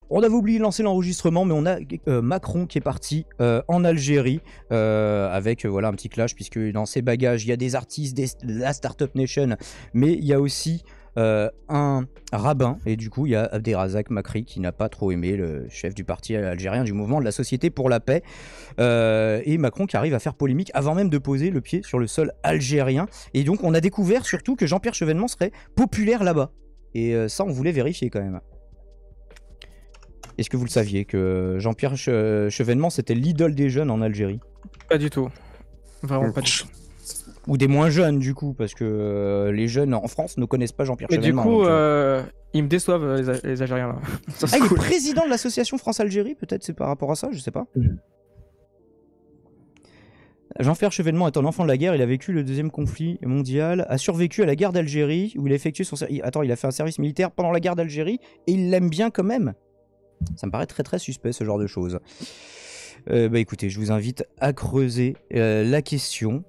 On avait oublié de lancer l'enregistrement, mais on a Macron qui est parti en Algérie avec voilà un petit clash, puisque dans ses bagages il y a des artistes de la Startup Nation, mais il y a aussi un rabbin, et du coup il y a Abderrazak Makri qui n'a pas trop aimé, le chef du parti algérien du mouvement de la Société pour la paix, et Macron qui arrive à faire polémique avant même de poser le pied sur le sol algérien. Et donc on a découvert surtout que Jean-Pierre Chevènement serait populaire là-bas, et ça on voulait vérifier quand même. Est-ce que vous le saviez que Jean-Pierre Chevènement c'était l'idole des jeunes en Algérie? Pas du tout, vraiment pas du tout. Ou des moins jeunes du coup, parce que les jeunes en France ne connaissent pas Jean-Pierre Chevènement. Mais du coup, ils me déçoivent les Algériens là. Ah, il est président de l'association France-Algérie, peut-être c'est par rapport à ça, je sais pas. Jean-Pierre Chevènement est un enfant de la guerre, il a vécu le deuxième conflit mondial, a survécu à la guerre d'Algérie, où il a effectué son service... Attends, il a fait un service militaire pendant la guerre d'Algérie, et il l'aime bien quand même. Ça me paraît très très suspect ce genre de choses. Bah écoutez, je vous invite à creuser la question.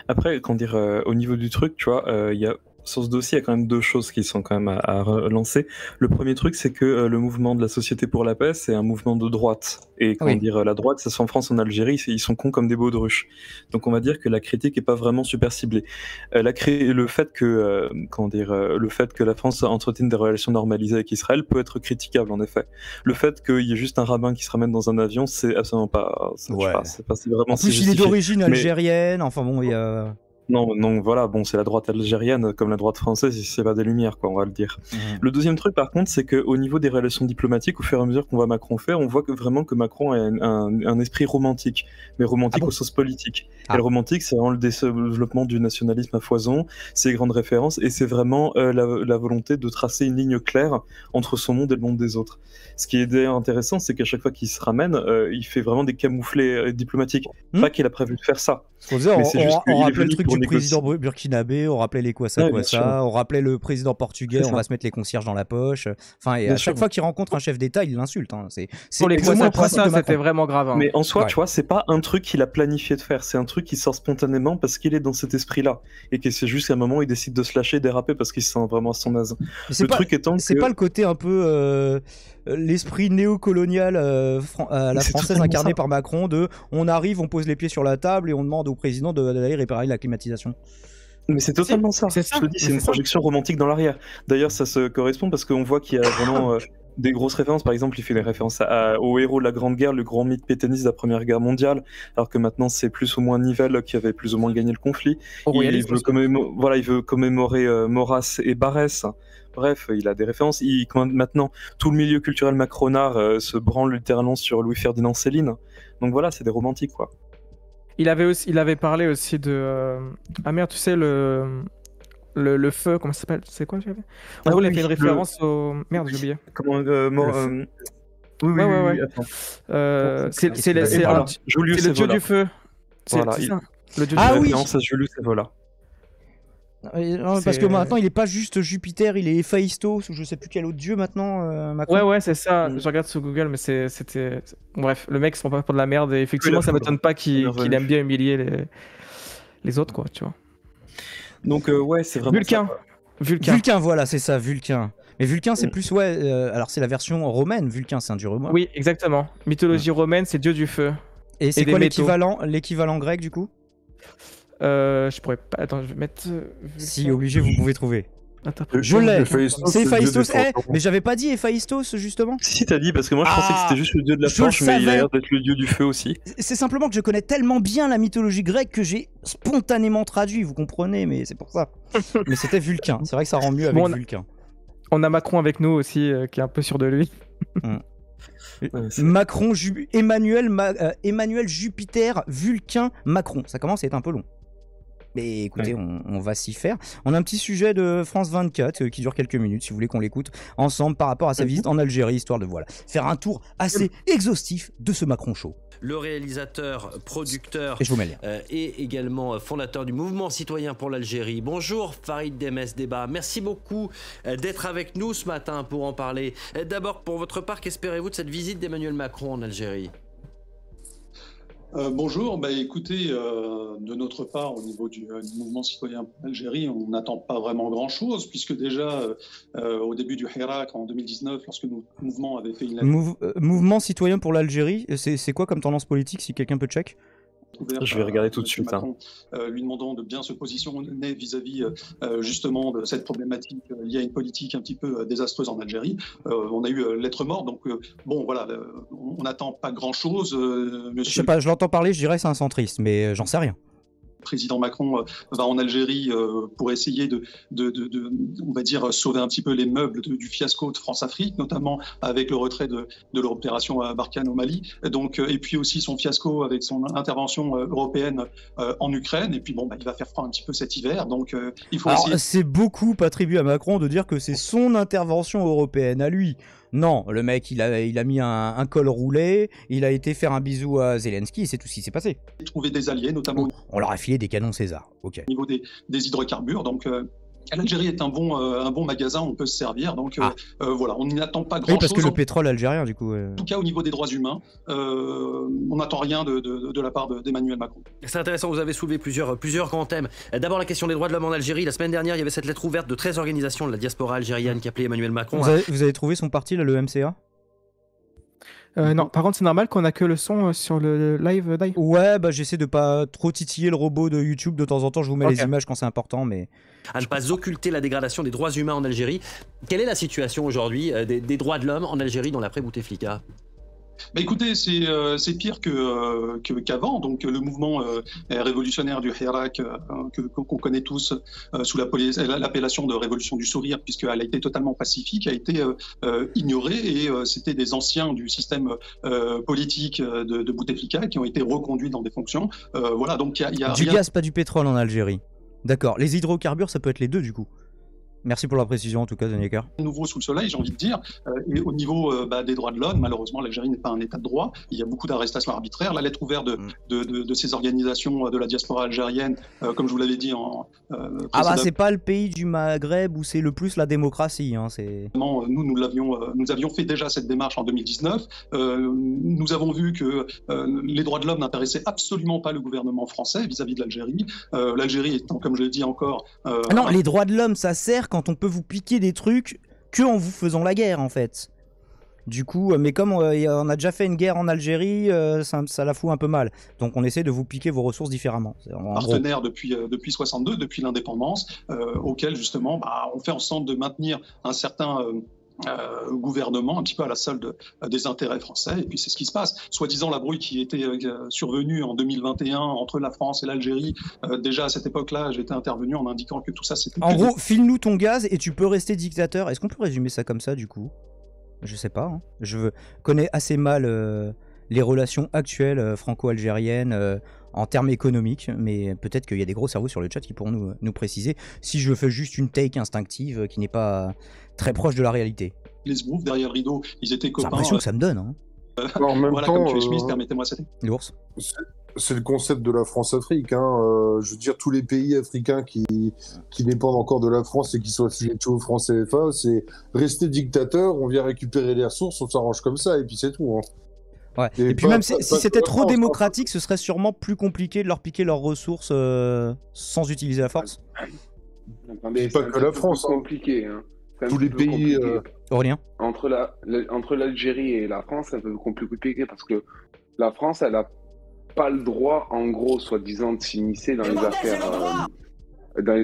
Après, comment dire, au niveau du truc, tu vois, il y a sur ce dossier, il y a quand même deux choses qui sont quand même à relancer. Le premier truc, c'est que le mouvement de la Société pour la paix, c'est un mouvement de droite. Et comment dire, la droite, ça se fait en France, en Algérie, ils sont cons comme des baudruches. Donc on va dire que la critique est pas vraiment super ciblée. Le fait que, le fait que la France entretienne des relations normalisées avec Israël peut être critiquable, en effet. Le fait qu'il y ait juste un rabbin qui se ramène dans un avion, c'est absolument pas. C'est vraiment. En plus, il est d'origine algérienne. Enfin bon, il y a. Non, voilà, bon, c'est la droite algérienne comme la droite française, c'est pas des lumières, quoi, on va le dire. Le deuxième truc, par contre, c'est qu'au niveau des relations diplomatiques, au fur et à mesure qu'on voit Macron faire, on voit vraiment que Macron a un esprit romantique, mais romantique au sens politique. Et le romantique, c'est vraiment le développement du nationalisme à foison, ses grandes références, et c'est vraiment la volonté de tracer une ligne claire entre son monde et le monde des autres. Ce qui est d'ailleurs intéressant, c'est qu'à chaque fois qu'il se ramène, il fait vraiment des camouflets diplomatiques. Pas qu'il a prévu de faire ça. On rappelait le truc du président burkinabé, on rappelait les quoi ça, on rappelait le président portugais, on va se mettre les concierges dans la poche. Enfin, et à chaque fois qu'il rencontre un chef d'État, il l'insulte. Hein. Pour les quoi ça, c'était vraiment grave. Hein. Mais en soi, tu vois, c'est pas un truc qu'il a planifié de faire, c'est un truc qui sort spontanément parce qu'il est dans cet esprit-là. Et que c'est juste qu'à un moment, il décide de se lâcher, déraper parce qu'il se sent vraiment à son aise. Le truc étant c'est pas le côté un peu l'esprit néocolonial à la française incarné par Macron de on arrive, on pose les pieds sur la table et on demande au président d'aller réparer la climatisation. Mais c'est totalement ça. Je te dis, c'est une projection romantique dans l'arrière. D'ailleurs, ça se correspond parce qu'on voit qu'il y a vraiment des grosses références. Par exemple, il fait des références au héros de la Grande Guerre, le grand mythe pétainiste de la Première Guerre mondiale, alors que maintenant c'est plus ou moins Nivelle qui avait plus ou moins gagné le conflit. Il veut commémorer Maurras et Barès. Bref, il a des références. Maintenant, tout le milieu culturel macronard se branle littéralement sur Louis-Ferdinand Céline. Donc voilà, c'est des romantiques, quoi. Il avait parlé aussi de... Ah merde, tu sais, le feu, comment ça s'appelle? C'est quoi, tu avais? En gros, il a fait une référence au... Merde, j'ai oublié. Comment... Oui, attends. C'est le dieu du feu. Voilà, c'est ça. Le dieu du feu. Oui, c'est Julius Evola. Non, parce que maintenant il est pas juste Jupiter, il est Héphaïstos ou je sais plus quel autre dieu maintenant. Macron. Ouais, c'est ça. Je regarde sur Google, mais c'était. Bref, le mec se prend pas pour de la merde et effectivement, ça m'étonne pas qu'il aime bien humilier les autres, quoi, tu vois. Donc, ouais, c'est vraiment. Vulcain, voilà, c'est ça, Vulcain. Mais Vulcain, c'est plus, alors c'est la version romaine, Vulcain, c'est un dieu romain. Oui, exactement. Mythologie romaine, c'est dieu du feu. Et c'est quoi l'équivalent grec du coup? Je pourrais pas. Attends, je vais mettre. Si, obligé, vous pouvez trouver. Attends, je l'ai. C'est Héphaïstos. Mais j'avais pas dit Héphaïstos justement. Si, t'as dit, parce que moi je pensais que c'était juste le dieu de la planche, mais il a l'air d'être le dieu du feu aussi. C'est simplement que je connais tellement bien la mythologie grecque que j'ai spontanément traduit, vous comprenez, mais c'est pour ça. Mais c'était Vulcain. C'est vrai que ça rend mieux avec Vulcain. On a Macron avec nous aussi, qui est un peu sûr de lui. Macron, Emmanuel, Jupiter, Vulcain, Macron. Ça commence à être un peu long. Mais écoutez, on va s'y faire. On a un petit sujet de France 24 qui dure quelques minutes, si vous voulez qu'on l'écoute ensemble par rapport à sa visite en Algérie, histoire de faire un tour assez exhaustif de ce Macron Show. Le réalisateur, producteur et également fondateur du mouvement citoyen pour l'Algérie. Bonjour Farid Demes Débat, merci beaucoup d'être avec nous ce matin pour en parler. D'abord, pour votre part, qu'espérez-vous de cette visite d'Emmanuel Macron en Algérie ? Bonjour, écoutez, de notre part, au niveau du mouvement citoyen pour l'Algérie, on n'attend pas vraiment grand-chose, puisque déjà, au début du Hirak, en 2019, lorsque notre mouvement avait fait une Mouvement citoyen pour l'Algérie, c'est quoi comme tendance politique, si quelqu'un peut check? Je vais regarder tout de suite. Macron, lui demandant de bien se positionner vis-à-vis justement de cette problématique liée à une politique un petit peu désastreuse en Algérie. On a eu lettre morte, donc bon voilà, on n'attend pas grand-chose. Je sais pas, je l'entends parler, je dirais que c'est un centriste, mais j'en sais rien. Le président Macron va en Algérie pour essayer de, on va dire, sauver un petit peu les meubles du fiasco de France-Afrique, notamment avec le retrait de l'opération Barkhane au Mali, donc, et puis aussi son fiasco avec son intervention européenne en Ukraine, et puis bon, il va faire froid un petit peu cet hiver, donc il faut essayer... C'est beaucoup attribué à Macron de dire que c'est son intervention européenne à lui. Non, le mec, il a mis un col roulé, il a été faire un bisou à Zelensky, et c'est tout ce qui s'est passé. Trouver des alliés, notamment... On leur a filé des canons César, ok. Au niveau des hydrocarbures, donc... L'Algérie est un bon magasin, on peut se servir, donc voilà, on n'y attend pas grand-chose. Oui, parce que le pétrole algérien, du coup... En tout cas, au niveau des droits humains, on n'attend rien de la part d'Emmanuel Macron. C'est intéressant, vous avez soulevé plusieurs grands thèmes. D'abord, la question des droits de l'homme en Algérie. La semaine dernière, il y avait cette lettre ouverte de 13 organisations de la diaspora algérienne qui appelait Emmanuel Macron. Vous avez trouvé son parti, là, le MCA? Non, par contre, c'est normal qu'on a que le son sur le live, Dai. Ouais, j'essaie de pas trop titiller le robot de YouTube. De temps en temps, je vous mets les images quand c'est important, mais... À ne pas occulter la dégradation des droits humains en Algérie. Quelle est la situation aujourd'hui des droits de l'homme en Algérie dans l'après-Bouteflika ? Écoutez, c'est pire qu'avant. Donc le mouvement révolutionnaire du Hirak qu'on connaît tous sous l'appellation de révolution du sourire, puisqu'elle a été totalement pacifique, a été ignorée, et c'était des anciens du système politique de Bouteflika qui ont été reconduits dans des fonctions. Voilà, donc il y a du gaz, pas du pétrole en Algérie. D'accord. Les hydrocarbures, ça peut être les deux, du coup. Merci pour la précision en tout cas, Daniel Carr. Nouveau sous le soleil, j'ai envie de dire. Et au niveau des droits de l'homme, malheureusement, l'Algérie n'est pas un état de droit. Il y a beaucoup d'arrestations arbitraires. La lettre ouverte de ces organisations de la diaspora algérienne, comme je vous l'avais dit en... c'est pas le pays du Maghreb où c'est le plus la démocratie. Hein, nous avions fait déjà cette démarche en 2019. Nous avons vu que les droits de l'homme n'intéressaient absolument pas le gouvernement français vis-à-vis de l'Algérie. L'Algérie étant, comme je l'ai dit encore... non, les droits de l'homme, ça sert quand on peut vous piquer des trucs que en vous faisant la guerre en fait. Du coup, mais comme on a déjà fait une guerre en Algérie, ça la fout un peu mal. Donc on essaie de vous piquer vos ressources différemment. Partenaire depuis 62, depuis l'indépendance, auquel justement on fait en sorte de maintenir un certain... gouvernement un petit peu à la solde des intérêts français, et puis c'est ce qui se passe. Soi-disant la brouille qui était survenue en 2021 entre la France et l'Algérie, déjà à cette époque-là, j'étais intervenu en indiquant que tout ça c'était... En gros, file-nous ton gaz et tu peux rester dictateur. Est-ce qu'on peut résumer ça comme ça du coup? Je sais pas. Hein. Je connais assez mal les relations actuelles franco-algériennes en termes économiques, mais peut-être qu'il y a des gros cerveaux sur le chat qui pourront nous préciser si je fais juste une take instinctive qui n'est pas très proche de la réalité. Les Sbrouf, derrière le rideau, ils étaient copains. C'est l'impression que ça me donne. Hein. En même voilà, temps, comme tu es Schmitt, permettez-moi cette... L'ours. C'est le concept de la France-Afrique. Hein. Je veux dire, tous les pays africains qui dépendent encore de la France et qui sont assujettis au franc CFA, c'est rester dictateur, on vient récupérer les ressources, on s'arrange comme ça, et puis c'est tout. Hein. Ouais. Et puis même si c'était trop démocratique, ce serait sûrement plus compliqué de leur piquer leurs ressources sans utiliser la force. Mais pas que la France. C'est compliqué. Hein. Tous les pays... Aurélien, entre l'Algérie et la France, c'est un peu compliqué parce que la France, elle a pas le droit, en gros, soi-disant, de s'immiscer dans les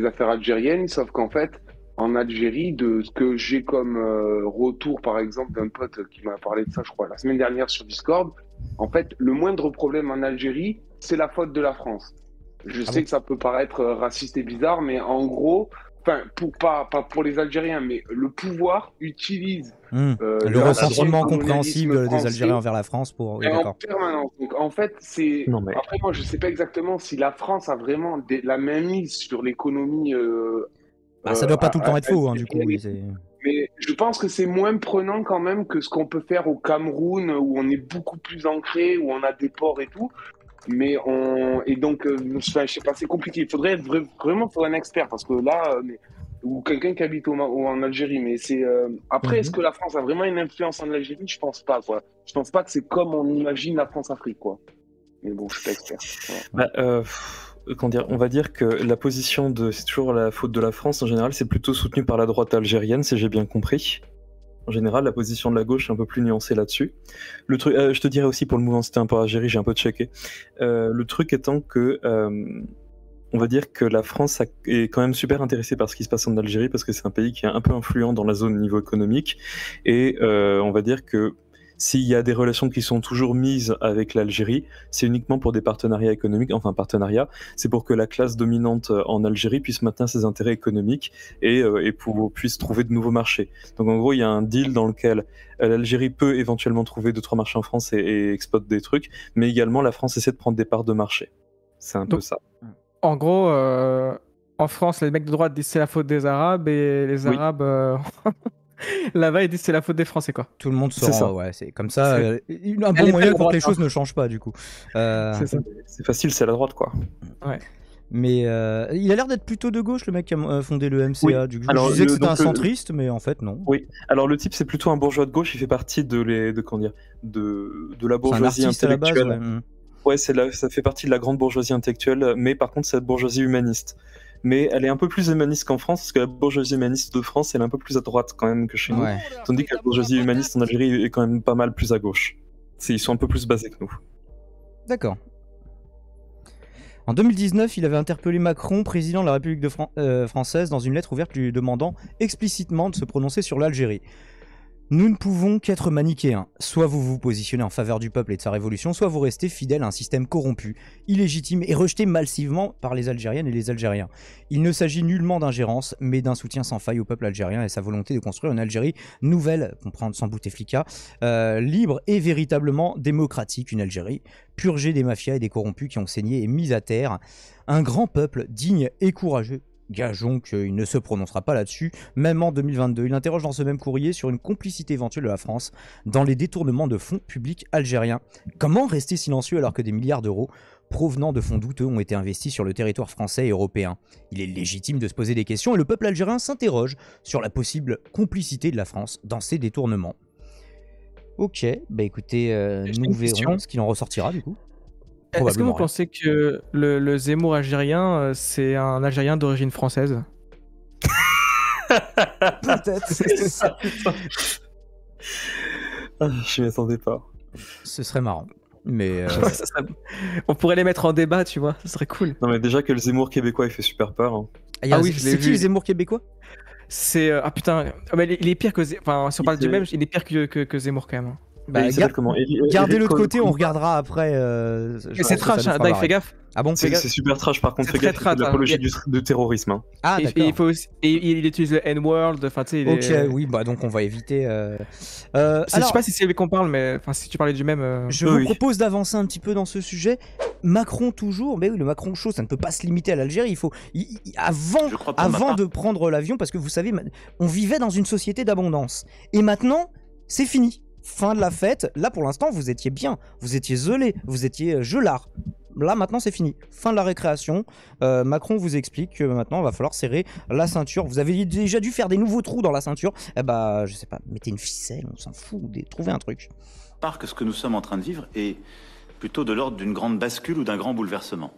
affaires algériennes, sauf qu'en fait, en Algérie, de ce que j'ai comme retour, par exemple, d'un pote qui m'a parlé de ça, je crois, la semaine dernière sur Discord, en fait, le moindre problème en Algérie, c'est la faute de la France. Je sais que ça peut paraître raciste et bizarre, mais en gros, pas pour les Algériens, mais le pouvoir utilise le ressentiment compréhensible des Algériens envers la France pour... Oui, en permanence. Donc, en fait, c'est... Après, moi, je ne sais pas exactement si la France a vraiment la mainmise sur l'économie... ça doit pas tout le temps être faux, hein, du coup. Oui, mais je pense que c'est moins prenant quand même que ce qu'on peut faire au Cameroun, où on est beaucoup plus ancré, où on a des ports et tout. Mais et donc, je sais pas, c'est compliqué. Il faudrait vraiment faire un expert, parce que là, ou quelqu'un qui habite en Algérie. Mais c'est après, est-ce que la France a vraiment une influence en Algérie? Je pense pas, quoi. Je pense pas que c'est comme on imagine la France-Afrique, quoi. Mais bon, je suis pas expert. Comment dire, on va dire que la position de, c'est toujours la faute de la France en général, c'est plutôt soutenu par la droite algérienne, si j'ai bien compris. En général, la position de la gauche est un peu plus nuancée là-dessus. Le truc, je te dirais aussi pour le mouvement C'était un peu Algérie, j'ai un peu checké. Le truc étant que, on va dire que la France est quand même super intéressée par ce qui se passe en Algérie parce que c'est un pays qui est un peu influent dans la zone au niveau économique. Et on va dire que s'il y a des relations qui sont toujours mises avec l'Algérie, c'est uniquement pour des partenariats économiques, enfin partenariats, c'est pour que la classe dominante en Algérie puisse maintenir ses intérêts économiques et puisse trouver de nouveaux marchés. Donc en gros, il y a un deal dans lequel l'Algérie peut éventuellement trouver 2-3 marchés en France et exploite des trucs, mais également la France essaie de prendre des parts de marché. C'est un peu ça. En gros, en France, les mecs de droite disent c'est la faute des Arabes et les Arabes... Là-bas, ils disent c'est la faute des Français, quoi. Tout le monde se rend, ouais, c'est comme ça. Un bon moyen pour que les choses ne changent pas, du coup. C'est facile, c'est la droite, quoi. Ouais. Mais il a l'air d'être plutôt de gauche, le mec qui a fondé le MCA. Oui. Du coup, je disais que c'était un centriste, mais en fait, non. Oui. Alors le type, c'est plutôt un bourgeois de gauche. Il fait partie de la bourgeoisie intellectuelle. À la base, ouais, ça fait partie de la grande bourgeoisie intellectuelle, mais par contre, c'est la bourgeoisie humaniste. Mais elle est un peu plus humaniste qu'en France, parce que la bourgeoisie humaniste de France, elle est un peu plus à droite quand même que chez nous. Tandis que la bourgeoisie humaniste en Algérie est quand même pas mal plus à gauche. Ils sont un peu plus basés que nous. D'accord. En 2019, il avait interpellé Macron, président de la République française, dans une lettre ouverte lui demandant explicitement de se prononcer sur l'Algérie. Nous ne pouvons qu'être manichéens. Soit vous vous positionnez en faveur du peuple et de sa révolution, soit vous restez fidèle à un système corrompu, illégitime et rejeté massivement par les Algériennes et les Algériens. Il ne s'agit nullement d'ingérence, mais d'un soutien sans faille au peuple algérien et sa volonté de construire une Algérie nouvelle, comprendre sans Bouteflika, libre et véritablement démocratique, une Algérie purgée des mafias et des corrompus qui ont saigné et mis à terre un grand peuple digne et courageux. Gageons qu'il ne se prononcera pas là-dessus, même en 2022. Il interroge dans ce même courrier sur une complicité éventuelle de la France dans les détournements de fonds publics algériens. Comment rester silencieux alors que des milliards d'euros provenant de fonds douteux ont été investis sur le territoire français et européen? Il est légitime de se poser des questions et le peuple algérien s'interroge sur la possible complicité de la France dans ces détournements. Ok, bah écoutez, nous verrons ce qu'il en ressortira du coup. Est-ce que vous pensez que le Zemmour algérien, c'est un Algérien d'origine française? Peut-être, c'est ça. Je m'y attendais pas. Ce serait marrant. Mais on pourrait les mettre en débat, tu vois, ce serait cool. Non mais déjà que le Zemmour québécois il fait super peur. Hein. Oui, c'est qui le Zemmour québécois? C'est putain, mais il est pire que enfin si on parle du même, il est pire que Zemmour quand même. Bah, gardez l'autre côté, on regardera après. C'est trash, hein, Dave, fais gaffe. Ah bon, c'est super trash par contre, fais gaffe, c'est de l'apologie du terrorisme. Hein. Ah d'accord. Il utilise le N-word, enfin tu sais. Ok, oui, bah donc on va éviter. Alors, je sais pas si c'est lui qu'on parle, mais enfin si tu parlais du même. Je vous propose d'avancer un petit peu dans ce sujet. Macron toujours, mais oui, le Macron chaud, ça ne peut pas se limiter à l'Algérie. Il faut avant de prendre l'avion, parce que vous savez, on vivait dans une société d'abondance, et maintenant c'est fini. Fin de la fête, là pour l'instant vous étiez bien, vous étiez zelé, vous étiez gelard. Là maintenant c'est fini, fin de la récréation. Macron vous explique que maintenant il va falloir serrer la ceinture. Vous avez déjà dû faire des nouveaux trous dans la ceinture. Eh bah je sais pas, mettez une ficelle, on s'en fout, trouvez un truc. Parce que ce que nous sommes en train de vivre est plutôt de l'ordre d'une grande bascule ou d'un grand bouleversement.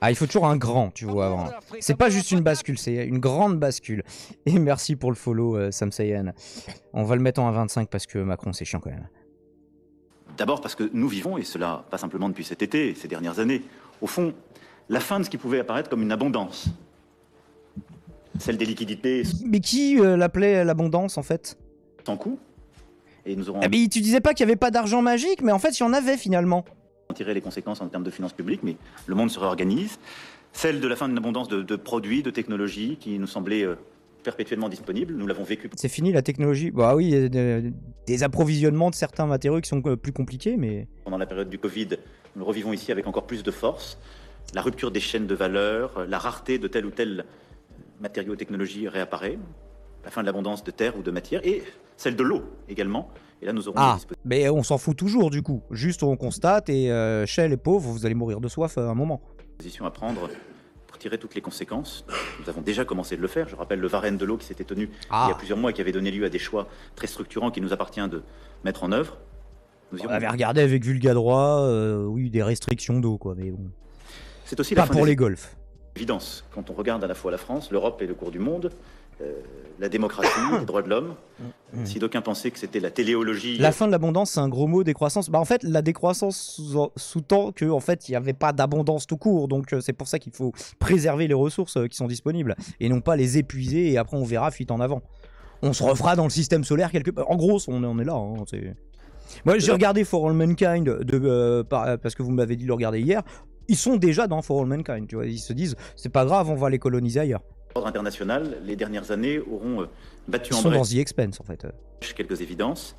Ah, il faut toujours un grand, tu vois. Avant. C'est pas juste une bascule, c'est une grande bascule. Et merci pour le follow, Sam Sayen. On va le mettre en 1,25 parce que Macron, c'est chiant quand même. D'abord parce que nous vivons, et cela pas simplement depuis cet été, ces dernières années, au fond, la fin de ce qui pouvait apparaître comme une abondance. Celle des liquidités... Mais qui l'appelait l'abondance, en fait? Sans coût. Et nous aurons... mais tu disais pas qu'il y avait pas d'argent magique, mais en fait, il y en avait finalement. Tirer les conséquences en termes de finances publiques, mais le monde se réorganise. Celle de la fin d'une abondance de produits, de technologies qui nous semblaient perpétuellement disponibles, nous l'avons vécu. C'est fini la technologie. Bah oui, il y a des approvisionnements de certains matériaux qui sont plus compliqués, mais... Pendant la période du Covid, nous le revivons ici avec encore plus de force. La rupture des chaînes de valeur, la rareté de tel ou tel matériau ou technologie réapparaît, la fin de l'abondance de terre ou de matière, et celle de l'eau également. Et là, nous aurons mais on s'en fout toujours du coup. Juste on constate et chez les pauvres, vous allez mourir de soif à un moment. Position à prendre pour tirer toutes les conséquences. Nous avons déjà commencé de le faire. Je rappelle le Varenne de l'eau qui s'était tenu il y a plusieurs mois et qui avait donné lieu à des choix très structurants qu'il nous appartient de mettre en œuvre. Nous On avait regardé avec Vulga Droit, oui, des restrictions d'eau, quoi, mais bon. C'est aussi pas la fin pour des les golfs. évidence. Quand on regarde à la fois la France, l'Europe et le cours du monde, la démocratie, les droits de l'homme, si d'aucuns pensaient que c'était la téléologie... La fin de l'abondance, c'est un gros mot, décroissance. Bah, en fait, la décroissance sous-tend qu'en fait, il n'y avait pas d'abondance tout court. Donc, c'est pour ça qu'il faut préserver les ressources qui sont disponibles et non pas les épuiser et après, on verra fuite en avant. On se refera dans le système solaire quelque part. En gros, on est là. Hein, moi, j'ai regardé For All Mankind parce que vous m'avez dit de le regarder hier. Ils sont déjà dans For All Mankind. Tu vois, ils se disent, c'est pas grave, on va les coloniser ailleurs. L'ordre international, les dernières années auront battu en Ils sont dans brèche The Expanse, en fait. quelques évidences.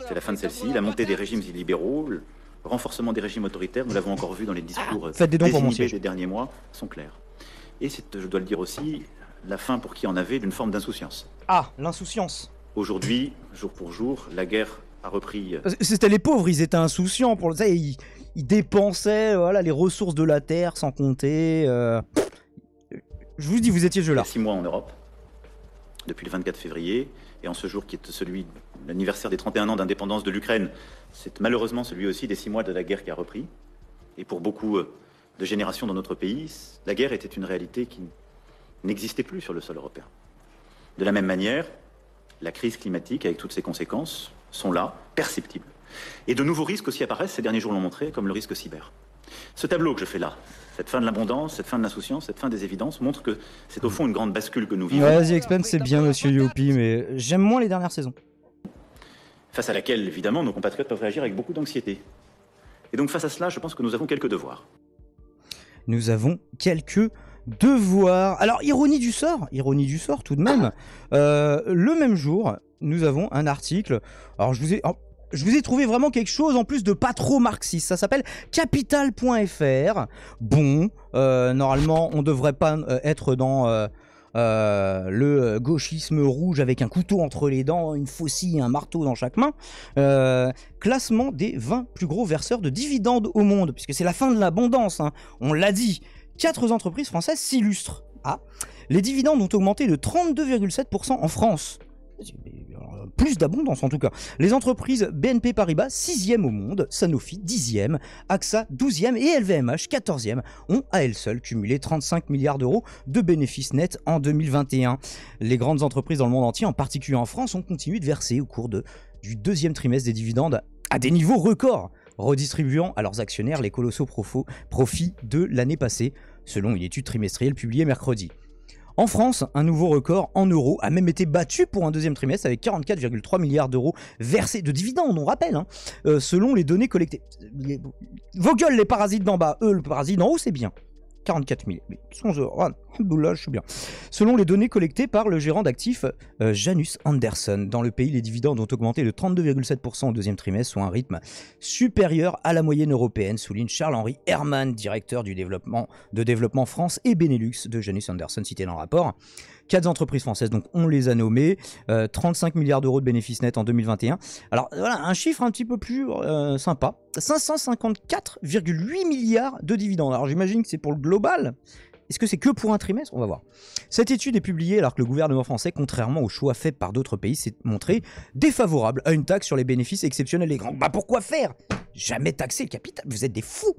C'est la fin de celle-ci, la montée des régimes illibéraux, le renforcement des régimes autoritaires, nous l'avons encore vu dans les discours désinhibés des derniers mois, sont clairs. Et c'est, je dois le dire aussi, la fin pour qui en avait d'une forme d'insouciance. Ah, l'insouciance. Aujourd'hui, jour pour jour, la guerre a repris... C'était les pauvres, ils étaient insouciants. Pour ça, ils dépensaient voilà, les ressources de la terre sans compter. Je vous dis, vous étiez là. 6 mois en Europe, depuis le 24 février, et en ce jour qui est celui de l'anniversaire des 31 ans d'indépendance de l'Ukraine, c'est malheureusement celui aussi des 6 mois de la guerre qui a repris. Et pour beaucoup de générations dans notre pays, la guerre était une réalité qui n'existait plus sur le sol européen. De la même manière, la crise climatique, avec toutes ses conséquences, sont là, perceptibles. Et de nouveaux risques aussi apparaissent, ces derniers jours l'ont montré, comme le risque cyber. Ce tableau que je fais là, cette fin de l'abondance, cette fin de l'insouciance, cette fin des évidences, montre que c'est au fond une grande bascule que nous vivons. Vas-y, Expense, c'est bien, monsieur Youpi, mais j'aime moins les dernières saisons. Face à laquelle, évidemment, nos compatriotes peuvent réagir avec beaucoup d'anxiété. Et donc, face à cela, je pense que nous avons quelques devoirs. Nous avons quelques devoirs. Alors, ironie du sort tout de même. Le même jour, nous avons un article. Alors, je vous ai trouvé vraiment quelque chose en plus de pas trop marxiste. Ça s'appelle capital.fr. Bon, normalement, on devrait pas être dans le gauchisme rouge avec un couteau entre les dents, une faucille et un marteau dans chaque main. Classement des 20 plus gros verseurs de dividendes au monde, puisque c'est la fin de l'abondance, hein. On l'a dit. 4 entreprises françaises s'illustrent. Ah, les dividendes ont augmenté de 32,7% en France. Plus d'abondance en tout cas. Les entreprises BNP Paribas, 6e au monde, Sanofi, 10e, AXA, 12e et LVMH, 14e, ont à elles seules cumulé 35 milliards d'euros de bénéfices nets en 2021. Les grandes entreprises dans le monde entier, en particulier en France, ont continué de verser au cours du deuxième trimestre des dividendes à des niveaux records, redistribuant à leurs actionnaires les colossaux profits de l'année passée, selon une étude trimestrielle publiée mercredi. En France, un nouveau record en euros a même été battu pour un deuxième trimestre avec 44,3 milliards d'euros versés de dividendes, on rappelle, hein, selon les données collectées. Vos gueules, les parasites d'en bas, eux, le parasite d'en haut, c'est bien. 44 000. Mais je suis bien. Selon les données collectées par le gérant d'actifs Janus Anderson, dans le pays, les dividendes ont augmenté de 32,7% au deuxième trimestre, soit un rythme supérieur à la moyenne européenne, souligne Charles-Henri Herman, directeur du développement France et Benelux de Janus Anderson, cité dans le rapport. 4 entreprises françaises, donc on les a nommées, 35 milliards d'euros de bénéfices nets en 2021. Alors voilà, un chiffre un petit peu plus sympa, 554,8 milliards de dividendes. Alors j'imagine que c'est pour le global. Est-ce que c'est que pour un trimestre? On va voir. Cette étude est publiée alors que le gouvernement français, contrairement aux choix faits par d'autres pays, s'est montré défavorable à une taxe sur les bénéfices exceptionnels et grands. Bah pourquoi faire? Jamais taxer le capital, vous êtes des fous!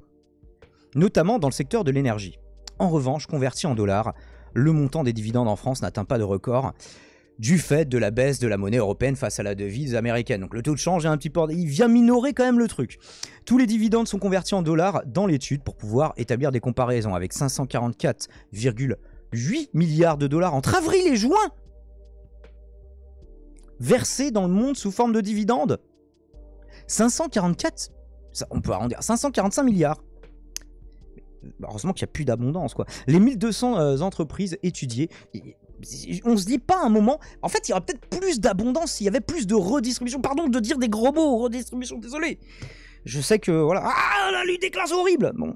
Notamment dans le secteur de l'énergie. En revanche, converti en dollars, le montant des dividendes en France n'atteint pas de record du fait de la baisse de la monnaie européenne face à la devise américaine. Donc le taux de change est un petit peu... Il vient minorer quand même le truc. Tous les dividendes sont convertis en dollars dans l'étude pour pouvoir établir des comparaisons avec 544,8 milliards de dollars entre avril et juin versés dans le monde sous forme de dividendes. 544, on peut arrondir, 545 milliards. Heureusement qu'il n'y a plus d'abondance, quoi. Les 1200 entreprises étudiées, on se dit pas un moment, en fait il y aurait peut-être plus d'abondance s'il y avait plus de redistribution, pardon de dire des gros mots, redistribution, désolé. Je sais que, voilà, la lutte des classes horrible. Bon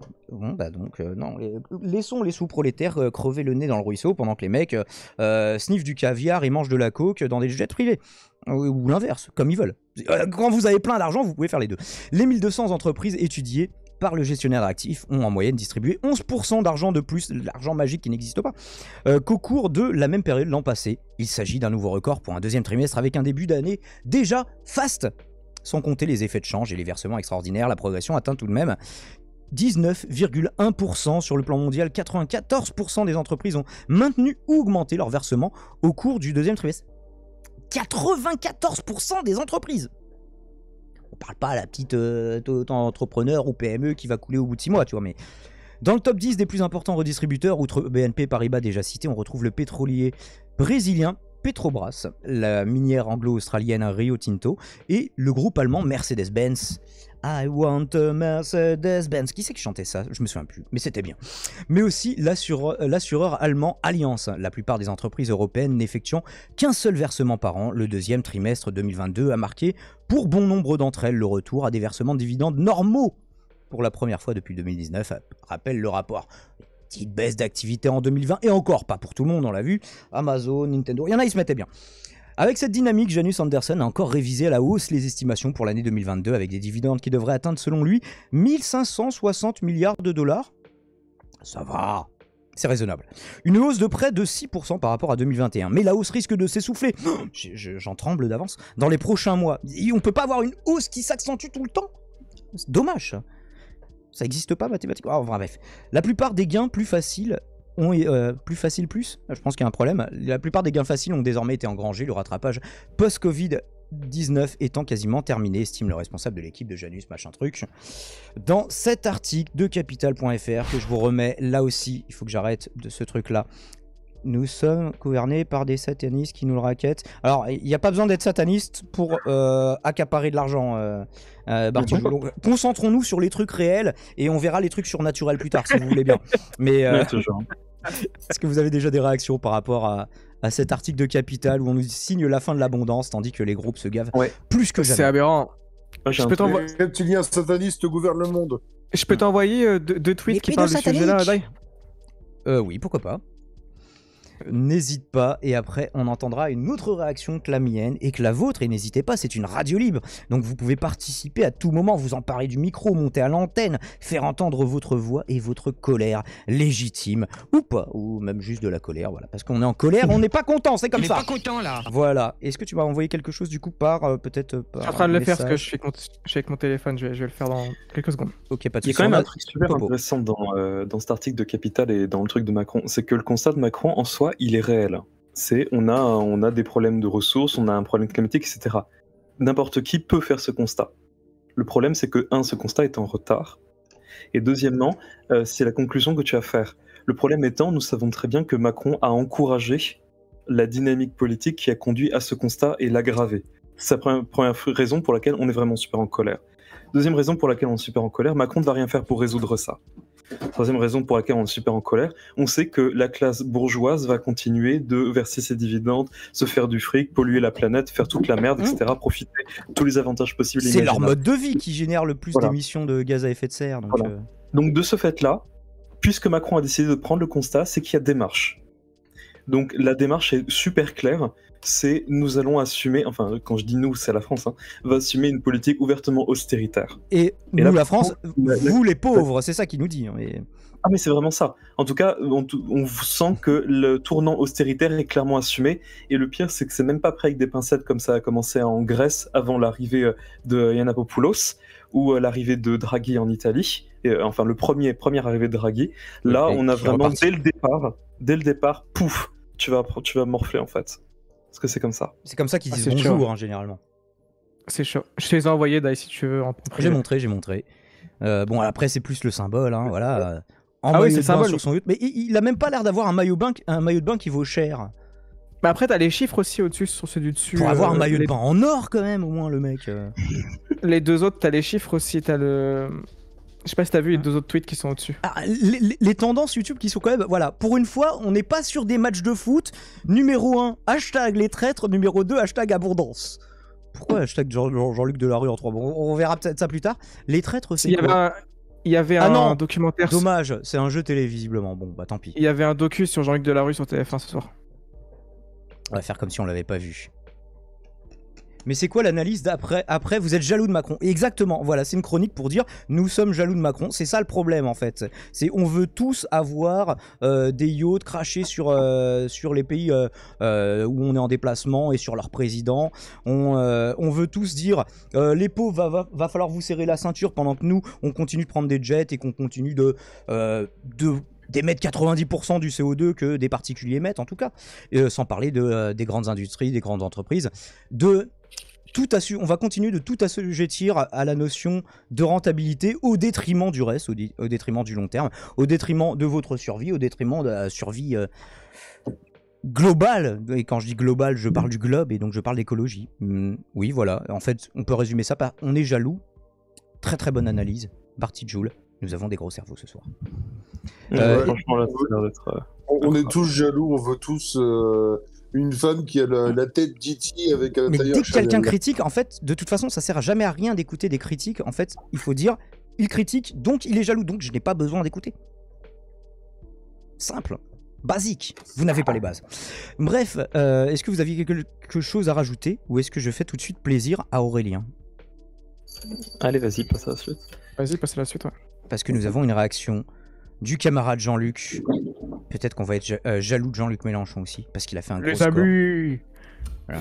bah donc, non, laissons les sous-prolétaires crever le nez dans le ruisseau pendant que les mecs sniffent du caviar et mangent de la coke dans des jets privés. Ou l'inverse, comme ils veulent. Quand vous avez plein d'argent, vous pouvez faire les deux. Les 1200 entreprises étudiées par le gestionnaire d'actifs ont en moyenne distribué 11% d'argent de plus, l'argent magique qui n'existe pas, qu'au cours de la même période l'an passé. Il s'agit d'un nouveau record pour un deuxième trimestre avec un début d'année déjà faste. sans compter les effets de change et les versements extraordinaires. La progression atteint tout de même 19,1% sur le plan mondial. 94% des entreprises ont maintenu ou augmenté leurs versements au cours du deuxième trimestre. 94% des entreprises. On parle pas à la petite entrepreneur ou PME qui va couler au bout de 6 mois, tu vois, mais... Dans le top 10 des plus importants redistributeurs, outre BNP Paribas déjà cité, on retrouve le pétrolier brésilien Petrobras, la minière anglo-australienne Rio Tinto et le groupe allemand Mercedes-Benz. I want a Mercedes-Benz. Qui c'est qui chantait ça? Je me souviens plus, mais c'était bien. Mais aussi l'assureur allemand Allianz. La plupart des entreprises européennes n'effectuant qu'un seul versement par an. Le deuxième trimestre 2022 a marqué pour bon nombre d'entre elles le retour à des versements de dividendes normaux pour la première fois depuis 2019, rappelle le rapport. Petite baisse d'activité en 2020, et encore pas pour tout le monde, on l'a vu. Amazon, Nintendo, il y en a, ils se mettaient bien. Avec cette dynamique, Janus Anderson a encore révisé à la hausse les estimations pour l'année 2022, avec des dividendes qui devraient atteindre, selon lui, 1560 milliards de dollars. Ça va, c'est raisonnable. Une hausse de près de 6% par rapport à 2021. Mais la hausse risque de s'essouffler, j'en tremble d'avance, dans les prochains mois. Et on peut pas avoir une hausse qui s'accentue tout le temps. C'est dommage, ça. Ça n'existe pas mathématiquement. Oh, bref. La plupart des gains plus faciles ont... Je pense qu'il y a un problème. La plupart des gains faciles ont désormais été engrangés. Le rattrapage post-Covid-19 étant quasiment terminé, estime le responsable de l'équipe de Janus, machin truc. Dans cet article de Capital.fr que je vous remets, là aussi, il faut que j'arrête de ce truc-là. Nous sommes gouvernés par des satanistes qui nous le raquettent. Alors, il n'y a pas besoin d'être sataniste pour accaparer de l'argent, Barthiou. Donc, concentrons-nous sur les trucs réels et on verra les trucs surnaturels plus tard, si vous voulez bien. Mais est-ce que vous avez déjà des réactions par rapport à cet article de Capital où on nous signe la fin de l'abondance tandis que les groupes se gavent plus que jamais? C'est aberrant. Je peux t'envoyer... Reptilien sataniste gouverne le monde. Je peux t'envoyer deux tweets qui parlent de ce sujet-là, Dai? Oui, pourquoi pas. N'hésite pas, et après on entendra une autre réaction que la mienne et que la vôtre, et n'hésitez pas, c'est une radio libre, donc vous pouvez participer à tout moment, vous emparer du micro, monter à l'antenne, faire entendre votre voix et votre colère, légitime ou pas, ou même juste de la colère, voilà, parce qu'on est en colère, on n'est pas content, c'est comme ça. On n'est pas content là. Voilà, est-ce que tu m'as envoyé quelque chose du coup par peut-être par... Je suis en train de le faire parce que je suis avec mon téléphone, je vais le faire dans quelques secondes. Ok, pas de soucis. Il y a quand même un truc super intéressant dans cet article de Capital et dans le truc de Macron, c'est que le constat de Macron en soi, il est réel. On a des problèmes de ressources, on a un problème climatique, etc. N'importe qui peut faire ce constat. Le problème, c'est que, ce constat est en retard. Et deuxièmement, c'est la conclusion que tu vas faire. Le problème étant, nous savons très bien que Macron a encouragé la dynamique politique qui a conduit à ce constat et l'a aggravé. C'est la première raison pour laquelle on est vraiment super en colère. Deuxième raison pour laquelle on est super en colère, Macron ne va rien faire pour résoudre ça. Troisième raison pour laquelle on est super en colère, on sait que la classe bourgeoise va continuer de verser ses dividendes, se faire du fric, polluer la planète, faire toute la merde, etc., profiter de tous les avantages possibles. C'est leur mode de vie qui génère le plus d'émissions de gaz à effet de serre. Donc, donc de ce fait-là, puisque Macron a décidé de prendre le constat, c'est qu'il y a démarche. Donc la démarche est super claire, c'est nous allons assumer, enfin quand je dis nous, c'est la France, va assumer une politique ouvertement austéritaire. Et nous, la France, vous les pauvres, c'est ça qu'il nous dit. Ah mais c'est vraiment ça. En tout cas, on sent que le tournant austéritaire est clairement assumé, et le pire c'est que c'est même pas pris avec des pincettes comme ça a commencé en Grèce avant l'arrivée de Yiannopoulos, ou l'arrivée de Draghi en Italie, enfin le première arrivée de Draghi. Là on a vraiment dès le départ, pouf, tu vas morfler en fait. Parce que c'est comme ça. C'est comme ça qu'ils disent bonjour, généralement. C'est chaud. Je te les ai envoyés, Dai, si tu veux. J'ai montré. Bon, après, c'est plus le symbole, voilà. C'est le symbole sur son but. Mais il a même pas l'air d'avoir un maillot de bain qui vaut cher. Mais après, t'as les chiffres aussi au-dessus, sur ceux du dessus. Pour avoir un maillot de bain en or, quand même, au moins, le mec. Les deux autres, t'as les chiffres aussi, t'as le... Je sais pas si t'as vu les deux autres tweets qui sont au-dessus. Les tendances YouTube qui sont quand même... Voilà, pour une fois, on n'est pas sur des matchs de foot. Numéro 1, hashtag les traîtres. Numéro 2, hashtag abondance. Pourquoi hashtag Jean-Luc Delarue en 3 bon, on verra peut-être ça plus tard. Les traîtres, c'est quoi? Il y avait un documentaire... Dommage, c'est un jeu télé, visiblement. Bon, bah tant pis. Il y avait un docu sur Jean-Luc Delarue sur TF1 ce soir. On va faire comme si on l'avait pas vu. mais c'est quoi l'analyse d'après? Après, vous êtes jaloux de Macron. Exactement, voilà, c'est une chronique pour dire nous sommes jaloux de Macron. C'est ça le problème en fait. C'est on veut tous avoir des yachts crachés sur les pays où on est en déplacement et sur leur président. On veut tous dire les pauvres, va falloir vous serrer la ceinture pendant que nous, on continue de prendre des jets et qu'on continue d'émettre 90% du CO2 que des particuliers émettent en tout cas, sans parler des grandes industries, des grandes entreprises, on va continuer de tout assujettir à la notion de rentabilité au détriment du reste, au détriment du long terme, au détriment de votre survie, au détriment de la survie globale. Et quand je dis global, je parle du globe et donc je parle d'écologie. Oui, voilà. En fait, on peut résumer ça par on est jaloux. Très très bonne analyse. Barty Joule. Nous avons des gros cerveaux ce soir. Franchement, là, ça a l'air d'être. On est tous jaloux, on veut tous une femme qui a la tête d'E.T. avec un tailleur. Mais dès que quelqu'un critique, en fait, de toute façon, ça sert jamais à rien d'écouter des critiques. En fait, il faut dire, il critique, donc il est jaloux, donc je n'ai pas besoin d'écouter. Simple, basique. Vous n'avez pas les bases. Bref, est-ce que vous aviez quelque chose à rajouter ou est-ce que je fais tout de suite plaisir à Aurélien? Allez, vas-y, passe à la suite. Vas-y, passe à la suite, ouais. Parce que nous avons une réaction du camarade Jean-Luc. Peut-être qu'on va être jaloux de Jean-Luc Mélenchon aussi, parce qu'il a fait un gros score. Les amis. Voilà.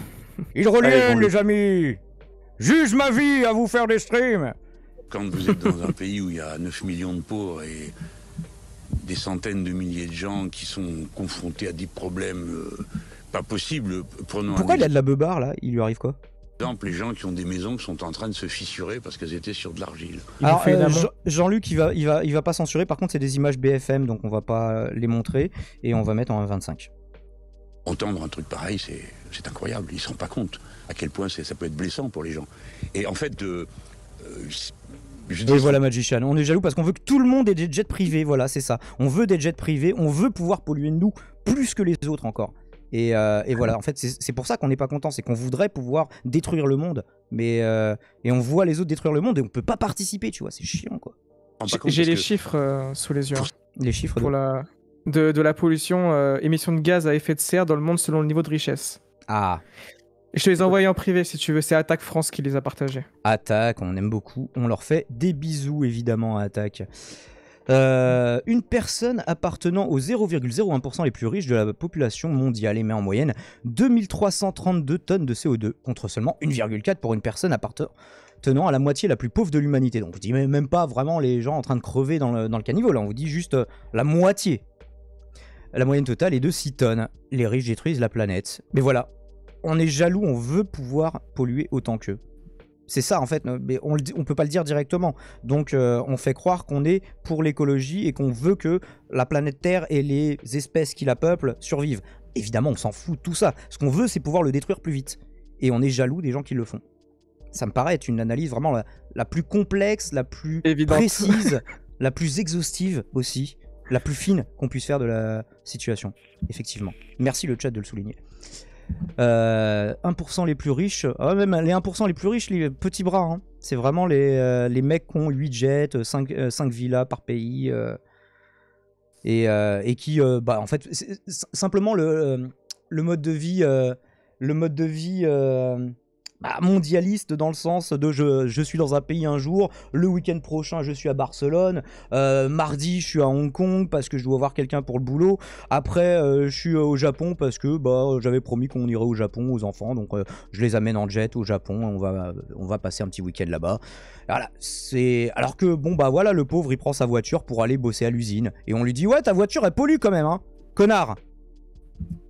Ils reviennent, les amis. Juge ma vie à vous faire des streams. Quand vous êtes dans un pays où il y a 9 millions de pauvres et des centaines de milliers de gens qui sont confrontés à des problèmes pas possibles, Pourquoi il a de la beubare là? Il lui arrive quoi? Par exemple, les gens qui ont des maisons qui sont en train de se fissurer parce qu'elles étaient sur de l'argile. Alors, Jean-Luc, il va pas censurer. Par contre, c'est des images BFM, donc on va pas les montrer et on va mettre en 1.25. Entendre un truc pareil, c'est incroyable. Ils se rendent pas compte à quel point ça peut être blessant pour les gens. Et en fait, et voilà Magician, on est jaloux parce qu'on veut que tout le monde ait des jets privés. Voilà, c'est ça. On veut des jets privés. On veut pouvoir polluer nous plus que les autres encore. Et voilà, en fait, c'est pour ça qu'on n'est pas content, c'est qu'on voudrait pouvoir détruire le monde, et on voit les autres détruire le monde et on peut pas participer, tu vois, c'est chiant quoi. J'ai les chiffres sous les yeux. Les chiffres de la pollution, émissions de gaz à effet de serre dans le monde selon le niveau de richesse. Ah. Et je te les ai envoyés en privé si tu veux, c'est Attaque France qui les a partagés. Attaque, on aime beaucoup, on leur fait des bisous évidemment à Attaque. Une personne appartenant aux 0,01% les plus riches de la population mondiale émet en moyenne 2332 tonnes de CO2 contre seulement 1,4 pour une personne appartenant à la moitié la plus pauvre de l'humanité. Donc on vous dit même pas vraiment les gens en train de crever dans le caniveau, là on vous dit juste la moitié. La moyenne totale est de 6 tonnes. Les riches détruisent la planète. Mais voilà, on est jaloux, on veut pouvoir polluer autant qu'eux. C'est ça en fait, mais on peut pas le dire directement. Donc on fait croire qu'on est pour l'écologie et qu'on veut que la planète Terre et les espèces qui la peuplent survivent. Évidemment, on s'en fout de tout ça. Ce qu'on veut, c'est pouvoir le détruire plus vite. Et on est jaloux des gens qui le font. Ça me paraît être une analyse vraiment la plus complexe, la plus précise, la plus exhaustive aussi, la plus fine qu'on puisse faire de la situation. Effectivement. Merci le chat de le souligner. 1% les plus riches, même les 1% les plus riches, les petits bras, hein. C'est vraiment les mecs qui ont 8 jets, 5 villas par pays, et qui, en fait, simplement le mode de vie, mondialiste dans le sens de je suis dans un pays un jour, le week-end prochain je suis à Barcelone, mardi je suis à Hong Kong parce que je dois voir quelqu'un pour le boulot, après je suis au Japon parce que j'avais promis qu'on irait au Japon aux enfants, donc je les amène en jet au Japon, on va passer un petit week-end là-bas. Voilà, alors que voilà, le pauvre il prend sa voiture pour aller bosser à l'usine et on lui dit ouais ta voiture elle pollue quand même hein, connard.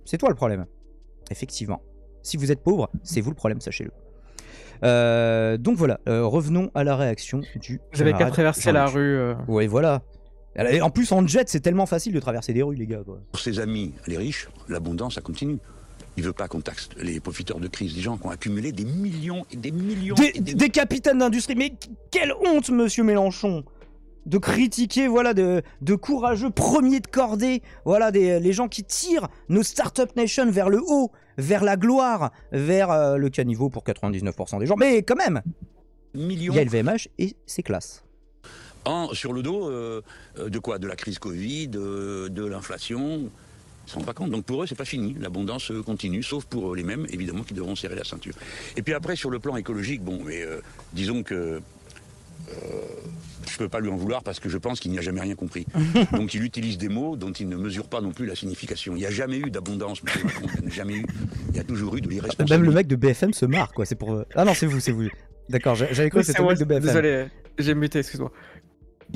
C'est toi le problème. Effectivement. Si vous êtes pauvre, c'est vous le problème, sachez-le. Donc voilà, revenons à la réaction du... Vous avez qu'à traverser la rue. Ouais, voilà. En plus, en jet, c'est tellement facile de traverser des rues, les gars, quoi. Pour ses amis, les riches, l'abondance, ça continue. Il veut pas qu'on taxe les profiteurs de crise, des gens qui ont accumulé des millions et des millions... Des capitaines d'industrie. Mais quelle honte, monsieur Mélenchon, de critiquer, voilà, de courageux premiers de cordée, voilà, les gens qui tirent nos Startup Nation vers le haut, vers la gloire, vers le caniveau pour 99% des gens. Mais quand même, il y a le VMH et c'est classe. Sur le dos de quoi? De la crise Covid, de l'inflation. Ils ne se rendent pas compte. Donc pour eux, c'est pas fini. L'abondance continue, sauf pour les mêmes, évidemment, qui devront serrer la ceinture. Et puis après, sur le plan écologique, bon, mais disons que je ne peux pas lui en vouloir parce que je pense qu'il n'y a jamais rien compris. Donc il utilise des mots dont il ne mesure pas non plus la signification. Il n'y a jamais eu d'abondance, M. Macron. Il n'y en a jamais eu. Il y a toujours eu de l'irresponsabilité. Même le mec de BFM se marre, quoi. C'est pour. Ah non, c'est vous. D'accord, j'avais cru que c'était le mec de BFM. Désolé, j'ai muté, excuse-moi.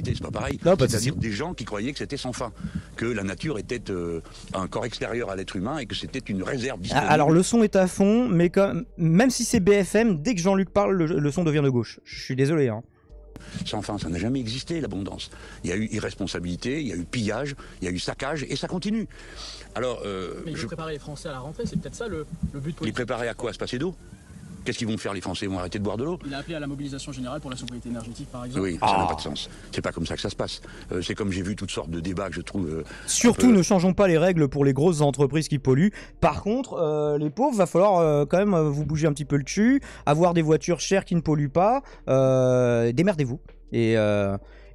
C'est pas pareil. C'est-à-dire des gens qui croyaient que c'était sans fin, que la nature était un corps extérieur à l'être humain et que c'était une réserve disponible. Alors le son est à fond, mais même si c'est BFM, dès que Jean-Luc parle, le son devient de gauche. Je suis désolé. Hein. Sans fin, ça n'a jamais existé, l'abondance. Il y a eu irresponsabilité, il y a eu pillage, il y a eu saccage, et ça continue. Alors, mais il faut préparer les Français à la rentrée, c'est peut-être ça le but politique. Les préparer à quoi? À se passer d'eau? Qu'est-ce qu'ils vont faire, les Français? Ils vont arrêter de boire de l'eau? Il a appelé à la mobilisation générale pour la sobriété énergétique, par exemple. Oui, ça n'a pas de sens. C'est pas comme ça que ça se passe. C'est comme j'ai vu toutes sortes de débats que je trouve... Surtout, ne changeons pas les règles pour les grosses entreprises qui polluent. Par contre, les pauvres, va falloir quand même vous bouger un petit peu le cul, avoir des voitures chères qui ne polluent pas. Démerdez-vous. Et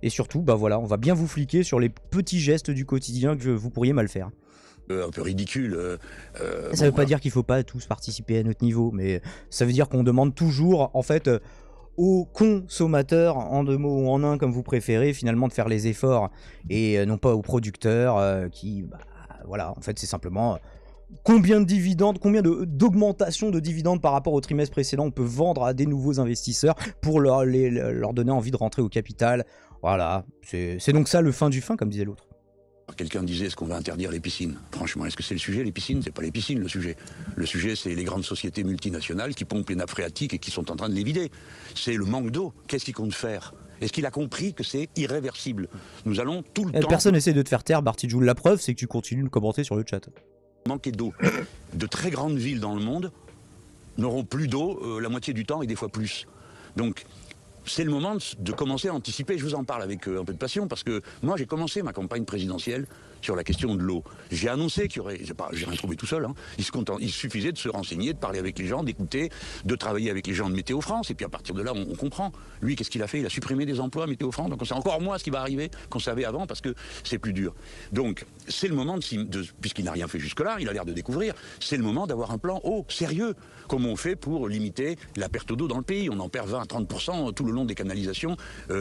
surtout, bah voilà, on va bien vous fliquer sur les petits gestes du quotidien que vous pourriez mal faire. Un peu ridicule. Ça veut pas dire qu'il faut pas tous participer à notre niveau, mais ça veut dire qu'on demande toujours, en fait, aux consommateurs, en deux mots ou en un, comme vous préférez, finalement de faire les efforts, et non pas aux producteurs qui, bah, voilà, en fait, c'est simplement combien de dividendes, combien d'augmentation de dividendes par rapport au trimestre précédent on peut vendre à des nouveaux investisseurs pour leur donner envie de rentrer au capital. Voilà, c'est donc ça le fin du fin, comme disait l'autre. Quelqu'un disait, est-ce qu'on va interdire les piscines? Franchement, est-ce que c'est le sujet, les piscines? C'est pas les piscines, le sujet. Le sujet, c'est les grandes sociétés multinationales qui pompent les nappes phréatiques et qui sont en train de les vider. C'est le manque d'eau. Qu'est-ce qu'ils comptent faire? Est-ce qu'il a compris que c'est irréversible? Nous allons tout le temps... Personne essaie de te faire taire, Barty Joule. La preuve, c'est que tu continues de commenter sur le chat. Manquer d'eau. De très grandes villes dans le monde n'auront plus d'eau la moitié du temps et des fois plus. Donc... c'est le moment de commencer à anticiper. Je vous en parle avec un peu de passion parce que moi j'ai commencé ma campagne présidentielle sur la question de l'eau. J'ai annoncé qu'il y aurait, j'ai rien trouvé tout seul, hein. Il suffisait de se renseigner, de parler avec les gens, d'écouter, de travailler avec les gens de Météo France et puis à partir de là on comprend. Lui, qu'est-ce qu'il a fait? Il a supprimé des emplois à Météo France, donc on sait encore moins ce qui va arriver qu'on savait avant parce que c'est plus dur. Donc c'est le moment puisqu'il n'a rien fait jusque-là, il a l'air de découvrir, c'est le moment d'avoir un plan eau sérieux. Comment on fait pour limiter la perte d'eau dans le pays? On en perd 20 à 30% tout le long des canalisations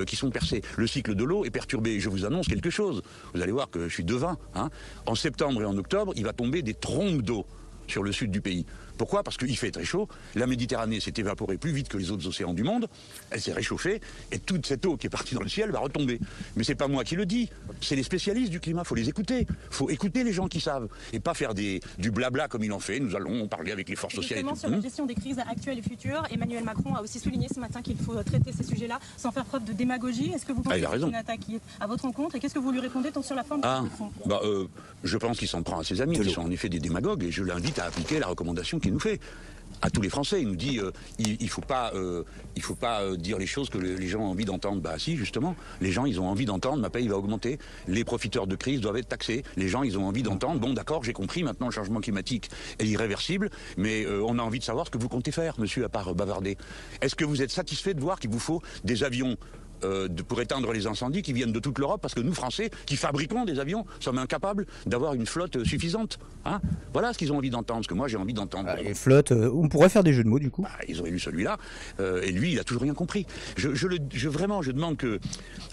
qui sont percées. Le cycle de l'eau est perturbé. Je vous annonce quelque chose. Vous allez voir que je suis devin. Hein. En septembre et en octobre, il va tomber des trombes d'eau sur le sud du pays. Pourquoi? Parce qu'il fait très chaud, la Méditerranée s'est évaporée plus vite que les autres océans du monde, elle s'est réchauffée, et toute cette eau qui est partie dans le ciel va retomber. Mais c'est pas moi qui le dis, c'est les spécialistes du climat, faut les écouter. Faut écouter les gens qui savent, et pas faire du blabla comme il en fait. Nous allons parler avec les forces sociales. Justement, sur la gestion des crises actuelles et futures, Emmanuel Macron a aussi souligné ce matin qu'il faut traiter ces sujets-là sans faire preuve de démagogie. Est-ce que vous pensez que c'est une attaque qui est à votre encontre, et qu'est-ce que vous lui répondez tant sur la forme que sur le fond? Je pense qu'il s'en prend à ses amis, qui sont en effet des démagogues, et je l'invite à appliquer la recommandation qu'il nous fait. À tous les Français, il nous dit il faut pas dire les choses que les gens ont envie d'entendre. Bah si, justement, les gens ils ont envie d'entendre ma paye va augmenter, les profiteurs de crise doivent être taxés, les gens ils ont envie d'entendre bon d'accord, j'ai compris, maintenant le changement climatique est irréversible, mais on a envie de savoir ce que vous comptez faire, monsieur, à part bavarder. Est-ce que vous êtes satisfait de voir qu'il vous faut des avions pour éteindre les incendies qui viennent de toute l'Europe, parce que nous, Français, qui fabriquons des avions, sommes incapables d'avoir une flotte suffisante. Hein, voilà ce qu'ils ont envie d'entendre, ce que moi j'ai envie d'entendre. Les flottes, on pourrait faire des jeux de mots du coup. Ils auraient lu celui-là, et lui, il a toujours rien compris. Vraiment, je demande que...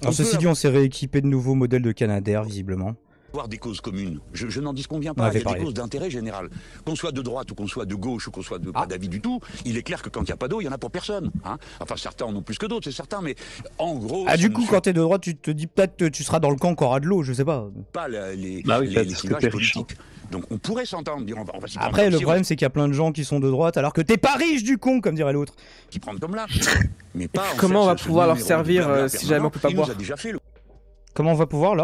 Alors ceci dit, on s'est rééquipé de nouveaux modèles de Canadair, visiblement. Avoir des causes communes. Je n'en disconviens pas. Il y a des causes d'intérêt général. Qu'on soit de droite ou qu'on soit de gauche ou qu'on soit pas d'avis du tout, il est clair que quand il n'y a pas d'eau, il n'y en a pour personne. Hein, enfin, certains en ont plus que d'autres, c'est certain, mais en gros... du coup, quand tu es de droite, tu te dis peut-être tu seras dans le camp qui aura de l'eau, je sais pas. Pas les clivages politiques. Donc on pourrait s'entendre, dire on va après, le problème, c'est qu'il y a plein de gens qui sont de droite, alors que t'es pas riche du con, comme dirait l'autre. Qui prennent comme là. Mais pas comment on va pouvoir leur servir si jamais on peut pas boire? Comment on va pouvoir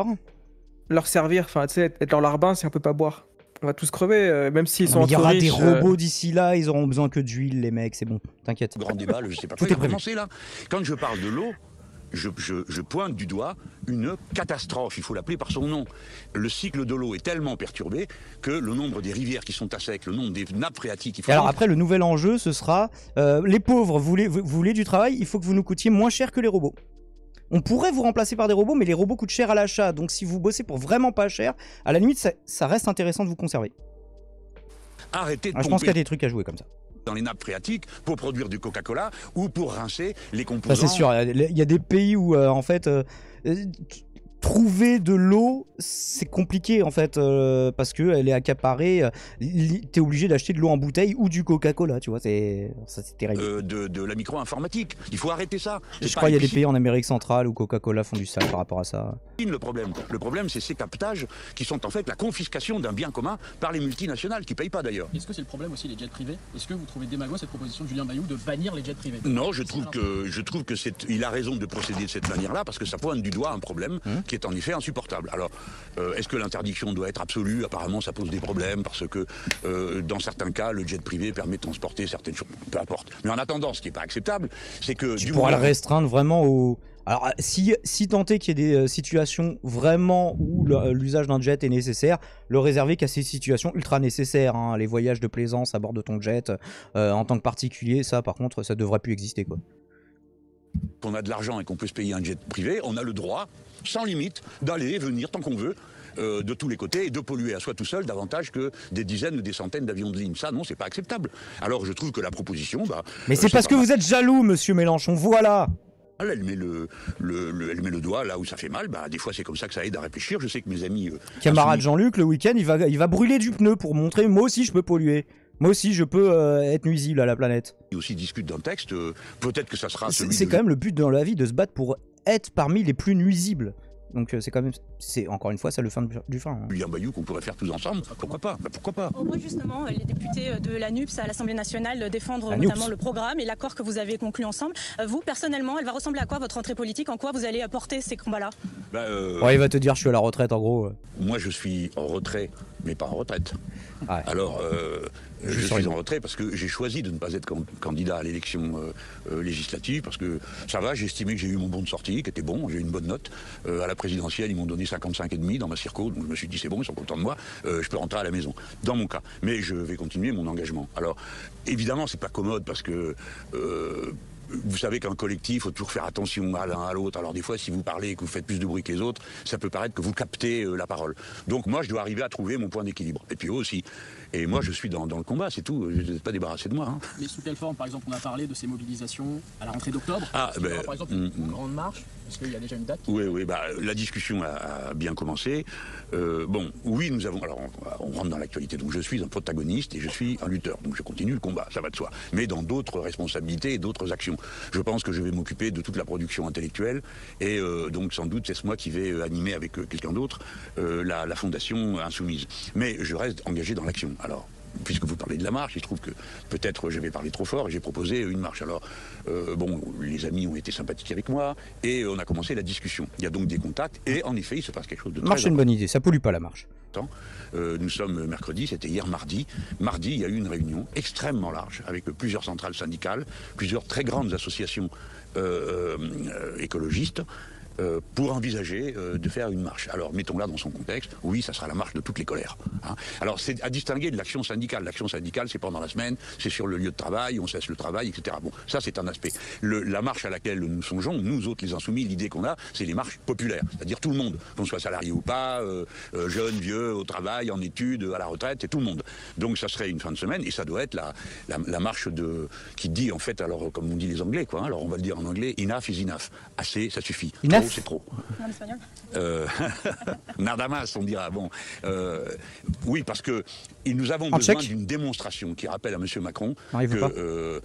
leur servir, enfin tu sais, être dans larbin si on peut pas boire. On va tous crever, même s'ils sont il y aura des robots d'ici là, ils auront besoin que d'huile, les mecs, c'est bon, t'inquiète. Grand débat, je sais pas. Tout est commencé là. Quand je parle de l'eau, je pointe du doigt une catastrophe, il faut l'appeler par son nom. Le cycle de l'eau est tellement perturbé que le nombre des rivières qui sont à sec, le nombre des nappes phréatiques... Alors après, le nouvel enjeu, ce sera les pauvres, vous voulez du travail, il faut que vous nous coûtiez moins cher que les robots. On pourrait vous remplacer par des robots, mais les robots coûtent cher à l'achat. Donc si vous bossez pour vraiment pas cher, à la limite, ça reste intéressant de vous conserver. Arrêtez de je pense qu'il y a des trucs à jouer comme ça. Dans les nappes phréatiques pour produire du Coca-Cola ou pour rincer les composants. Ça c'est sûr, il y a des pays où en fait trouver de l'eau c'est compliqué en fait parce que elle est accaparée, t'es obligé d'acheter de l'eau en bouteille ou du Coca-Cola, tu vois, c'est terrible. De la micro-informatique, il faut arrêter ça. Je crois qu'il y a des pays en Amérique centrale où Coca-Cola font du sale par rapport à ça. Le problème c'est ces captages qui sont en fait la confiscation d'un bien commun par les multinationales qui payent pas d'ailleurs. Est-ce que c'est le problème aussi les jets privés? Est-ce que vous trouvez démago cette proposition de Julien Bayou de bannir les jets privés? Non, je trouve que il a raison de procéder de cette manière-là parce que ça pointe du doigt un problème qui est en effet insupportable. Alors, est-ce que l'interdiction doit être absolue? Apparemment, ça pose des problèmes parce que dans certains cas, le jet privé permet de transporter certaines choses. Peu importe. Mais en attendant, ce qui n'est pas acceptable, c'est que tu pourras le restreindre vraiment au. Alors, si tant est qu'il y ait des situations vraiment où l'usage d'un jet est nécessaire, le réserver qu'à ces situations ultra nécessaires, hein, les voyages de plaisance à bord de ton jet, en tant que particulier, ça, par contre, ça devrait plus exister, quoi. Qu'on a de l'argent et qu'on peut se payer un jet privé, on a le droit, sans limite, d'aller et venir tant qu'on veut, de tous les côtés, et de polluer à soi tout seul davantage que des dizaines ou des centaines d'avions de ligne. Ça, non, c'est pas acceptable. Alors, je trouve que la proposition... Mais c'est parce que vous êtes jaloux, monsieur Mélenchon, voilà. Elle met le doigt là où ça fait mal. Des fois, c'est comme ça que ça aide à réfléchir. Je sais que mes amis... Camarade Jean-Luc, le week-end, il va brûler du pneu pour montrer, moi aussi, je peux polluer. Moi aussi, je peux être nuisible à la planète. Ils aussi discutent d'un texte, peut-être que ça sera celui C'est quand même le but dans la vie de se battre pour être parmi les plus nuisibles. Donc c'est quand même, encore une fois, ça le fin du fin. Hein. Julien Bayou qu'on pourrait faire tous ensemble, pourquoi pas? Pourquoi pas? On voit justement les députés de la NUPS à l'Assemblée nationale défendre notamment le programme et l'accord que vous avez conclu ensemble. Vous, personnellement, elle va ressembler à quoi votre entrée politique? En quoi vous allez apporter ces combats-là? Il va te dire je suis à la retraite en gros. Moi je suis en retrait, mais pas en retraite. Ah ouais. Alors je suis en retrait parce que j'ai choisi de ne pas être candidat à l'élection législative parce que ça va, j'ai estimé que j'ai eu mon bon de sortie, qui était bon, j'ai eu une bonne note. À la présidentielle, ils m'ont donné 55,5 dans ma circo, donc je me suis dit c'est bon, ils sont contents de moi, je peux rentrer à la maison, dans mon cas. Mais je vais continuer mon engagement. Alors évidemment, c'est pas commode parce que vous savez qu'un collectif, il faut toujours faire attention à l'un à l'autre. Alors des fois, si vous parlez et que vous faites plus de bruit que les autres, ça peut paraître que vous captez la parole. Donc moi, je dois arriver à trouver mon point d'équilibre. Et puis eux aussi. Et moi, je suis dans le combat, c'est tout. Je n'ai pas débarrassé de moi. Hein. Mais sous quelle forme, par exemple, on a parlé de ces mobilisations à la rentrée d'octobre? Par exemple, une grande marche? Est-ce qu'il y a déjà une date? Oui, la discussion a bien commencé. Oui, nous avons... Alors, on rentre dans l'actualité. Donc, je suis un protagoniste et je suis un lutteur. Donc, je continue le combat, ça va de soi. Mais dans d'autres responsabilités et d'autres actions. Je pense que je vais m'occuper de toute la production intellectuelle. Et donc, sans doute, c'est moi qui vais animer avec quelqu'un d'autre la Fondation Insoumise. Mais je reste engagé dans l'action. Alors, puisque vous parlez de la marche, il se trouve que peut-être j'avais parlé trop fort et j'ai proposé une marche. Alors, les amis ont été sympathiques avec moi et on a commencé la discussion. Il y a donc des contacts et en effet, il se passe quelque chose de très marche, c'est une bonne idée, ça pollue pas la marche. Nous sommes mercredi, c'était hier mardi. Mardi, il y a eu une réunion extrêmement large avec plusieurs centrales syndicales, plusieurs très grandes associations écologistes. Pour envisager de faire une marche. Alors, mettons-la dans son contexte. Oui, ça sera la marche de toutes les colères. Hein. Alors, c'est à distinguer de l'action syndicale. L'action syndicale, c'est pendant la semaine, c'est sur le lieu de travail, on cesse le travail, etc. Bon, ça, c'est un aspect. La marche à laquelle nous songeons, nous autres, les Insoumis, l'idée qu'on a, c'est les marches populaires. C'est-à-dire tout le monde, qu'on soit salarié ou pas, jeune, vieux, au travail, en études, à la retraite, c'est tout le monde. Donc, ça serait une fin de semaine et ça doit être la marche qui dit, en fait, alors, comme on dit les Anglais, quoi. Hein, alors, on va le dire en anglais, enough is enough. Assez, ça suffit. Enough. C'est trop. En espagnol Nada más, on dira. Bon, oui, parce que nous avons besoin d'une démonstration qui rappelle à M. Macron que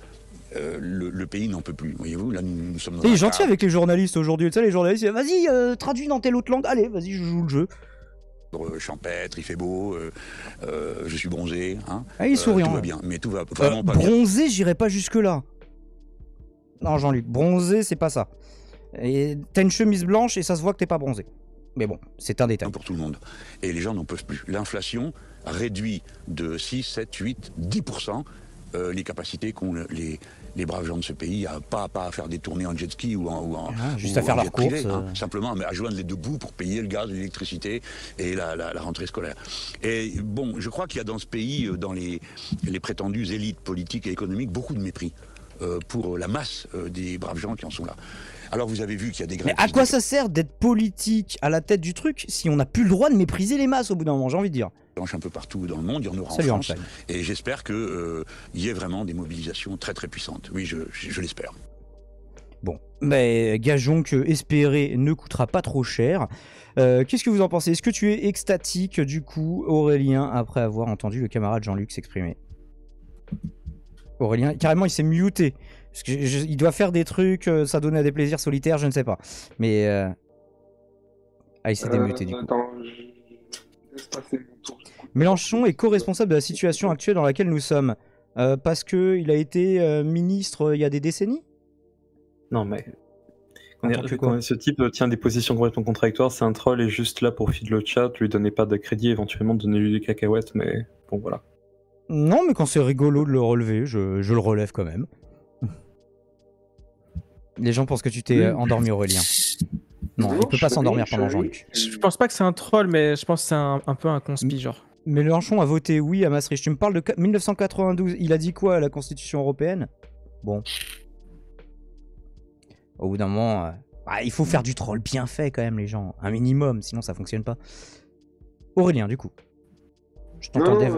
le pays n'en peut plus. Voyez-vous, là, nous sommes. Il est gentil avec les journalistes aujourd'hui. Tu sais, les journalistes, vas-y, traduis dans telle autre langue. Allez, vas-y, je joue le jeu. Champêtre, il fait beau, je suis bronzé. Hein, il est souriant. Tout va bien, mais tout va vraiment pas bien. Bronzé, j'irai pas jusque-là. Non, Jean-Luc, bronzé, c'est pas ça. Et t'as une chemise blanche et ça se voit que t'es pas bronzé. Mais bon, c'est un détail. Pour tout le monde. Et les gens n'en peuvent plus. L'inflation réduit de 6, 7, 8, 10% les capacités qu'ont les braves gens de ce pays pas à faire des tournées en jet ski ou juste à faire leurs courses. Simplement à joindre les deux bouts pour payer le gaz, l'électricité et la rentrée scolaire. Et bon, je crois qu'il y a dans ce pays, dans les prétendues élites politiques et économiques, beaucoup de mépris. pour la masse des braves gens qui en sont là. Alors vous avez vu qu'il y a des grèves... Mais à quoi ça sert d'être politique à la tête du truc si on n'a plus le droit de mépriser les masses au bout d'un moment, j'ai envie de dire. Un peu partout dans le monde, il y en aura en France. Et j'espère qu'il y ait vraiment des mobilisations très très puissantes. Oui, je l'espère. Bon, mais gageons que espérer ne coûtera pas trop cher. Qu'est-ce que vous en pensez? Est-ce que tu es extatique du coup, Aurélien, après avoir entendu le camarade Jean-Luc s'exprimer? Aurélien, carrément, il s'est muté. Parce que il doit faire des trucs, ça donne à des plaisirs solitaires, je ne sais pas. Mais... Ah, il s'est démuté du coup. Attends, laisse passer mon tour. Mélenchon est co-responsable de la situation actuelle dans laquelle nous sommes. Parce qu'il a été ministre il y a des décennies? Non, mais... Quand ce type tient des positions complètement contradictoires, c'est un troll et juste là pour feed le chat, lui donner pas de crédit, éventuellement donner-lui des cacahuètes, mais bon voilà. Non, mais quand c'est rigolo de le relever, je le relève quand même. Les gens pensent que tu t'es endormi, Aurélien. Non, il peut pas s'endormir pendant Jean-Luc. Je pense pas que c'est un troll, mais je pense que c'est un peu un conspi, genre. Mélenchon a voté oui à Maastricht. Tu me parles de 1992. Il a dit quoi à la Constitution européenne? Bon. Au bout d'un moment, il faut faire du troll bien fait quand même, les gens. Un minimum, sinon ça fonctionne pas. Aurélien, du coup. Je t'entendais.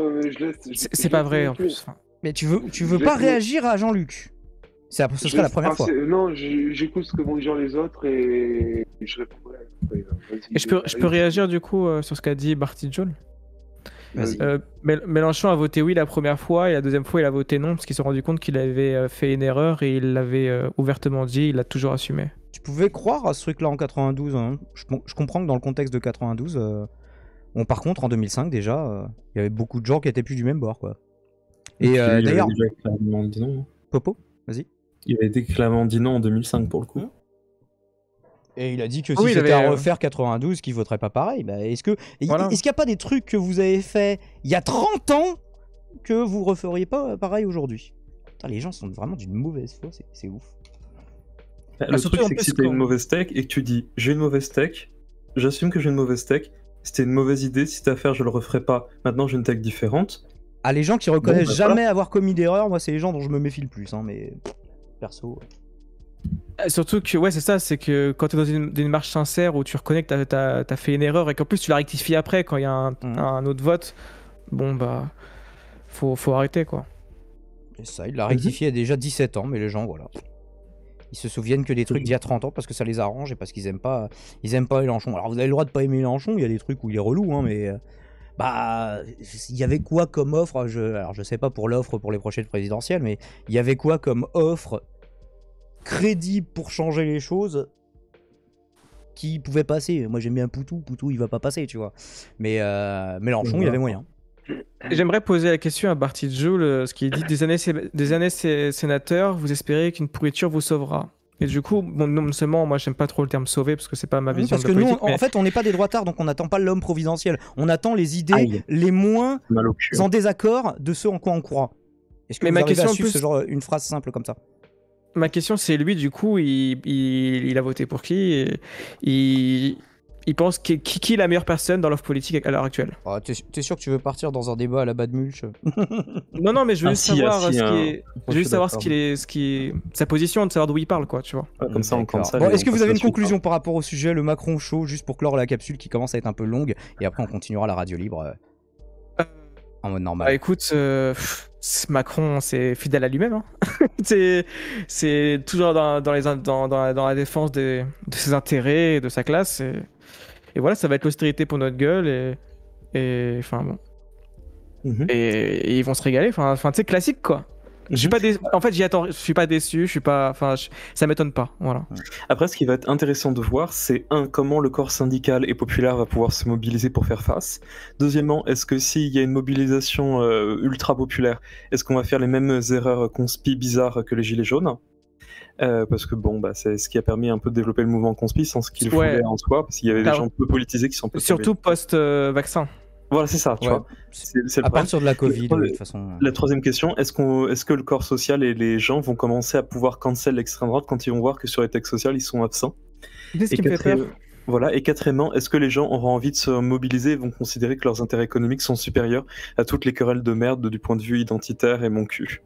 C'est pas vrai en plus. Mais tu veux pas réagir à Jean-Luc? Ce serait la première fois. Non, j'écoute ce que vont dire les autres et je répondrai. Et je peux réagir du coup sur ce qu'a dit Barty Joel. Vas-y. Mélenchon a voté oui la première fois et la deuxième fois il a voté non parce qu'il s'est rendu compte qu'il avait fait une erreur et il l'avait ouvertement dit, il l'a toujours assumé. Tu pouvais croire à ce truc-là en 92, hein. Je comprends que dans le contexte de 92, bon, par contre en 2005 déjà, il y avait beaucoup de gens qui étaient plus du même bord, quoi. Et d'ailleurs, Popo, vas-y. Il avait été clairement dit non en 2005 pour le coup. Et il a dit que si c'était à refaire 92, qu'il voterait pas pareil. Bah, est-ce qu'il n'y a pas des trucs que vous avez fait il y a 30 ans que vous referiez pas pareil aujourd'hui? Les gens sont vraiment d'une mauvaise foi, c'est ouf. Le truc, c'est que si t'as une mauvaise tech et que tu dis j'ai une mauvaise tech, j'assume que j'ai une mauvaise tech, c'était une mauvaise idée, si c'était à faire, je le referai pas. Maintenant, j'ai une tech différente. Ah, les gens qui reconnaissent jamais avoir commis d'erreur, moi, c'est les gens dont je me méfie le plus, hein, mais perso. Surtout que, ouais, c'est ça, c'est que quand tu es dans une démarche sincère où tu reconnais que t'as fait une erreur et qu'en plus tu la rectifies après quand il y a un autre vote, bon bah, faut arrêter quoi. Et ça, il l'a rectifié il y a déjà 17 ans, mais les gens, voilà. Ils se souviennent que des trucs d'il y a 30 ans parce que ça les arrange et parce qu'ils aiment pas Mélenchon. Alors vous avez le droit de pas aimer Mélenchon, il y a des trucs où il est relou, hein, mais bah, il y avait quoi comme offre? Alors je sais pas pour l'offre pour les prochaines présidentielles, mais il y avait quoi comme offre crédible pour changer les choses qui pouvait passer? Moi j'aime bien Poutou il va pas passer, tu vois. Mais Mélenchon, il y avait moyen. J'aimerais poser la question à Barty Joel, ce qui dit des années sénateur, vous espérez qu'une pourriture vous sauvera. Et du coup, bon, non seulement moi j'aime pas trop le terme sauver parce que c'est pas ma vision de la politique. Parce que nous, en fait, on n'est pas des droitards, donc on n'attend pas l'homme providentiel. On attend les idées les moins en désaccord de ceux en quoi on croit. Est-ce que vous arrivez à suivre ce genre, une phrase simple comme ça? Ma question, c'est lui, du coup, il a voté pour qui? Il pense qui est la meilleure personne dans l'offre politique à l'heure actuelle? Oh, t'es sûr que tu veux partir dans un débat à la Bad Mulch? Non, mais je veux juste savoir ce qui est sa position, de savoir d'où il parle, quoi, tu vois. Comme ça, on compte ça. Bon, est-ce que vous avez une conclusion par rapport au sujet, le Macron Show, juste pour clore la capsule qui commence à être un peu longue, et après on continuera la radio libre en mode normal? Bah écoute, Macron, c'est fidèle à lui-même. Hein. c'est toujours dans la défense de ses intérêts et de sa classe. Et voilà, ça va être l'austérité pour notre gueule. Et enfin bon. Et ils vont se régaler. Enfin, tu sais, classique quoi. Je suis pas en fait, je suis pas déçu. Ça m'étonne pas. Voilà. Après, ce qui va être intéressant de voir, c'est comment le corps syndical et populaire va pouvoir se mobiliser pour faire face. Deuxièmement, est-ce que s'il y a une mobilisation ultra populaire, est-ce qu'on va faire les mêmes erreurs conspi bizarres que les Gilets jaunes? Parce que bon, bah, c'est ce qui a permis un peu de développer le mouvement conspi sans ce qu'il voulait en soi, parce qu'il y avait des gens peu politisés qui sont peu surtout post-vaccin. Voilà, c'est ça, tu vois. C'est à partir de la Covid, de toute façon. La troisième question, est-ce que le corps social et les gens vont commencer à pouvoir cancel l'extrême droite quand ils vont voir que sur les textes sociaux, ils sont absents? C'est ce qui me fait peur. Voilà, et quatrièmement, est-ce que les gens auront envie de se mobiliser et vont considérer que leurs intérêts économiques sont supérieurs à toutes les querelles de merde du point de vue identitaire et mon cul?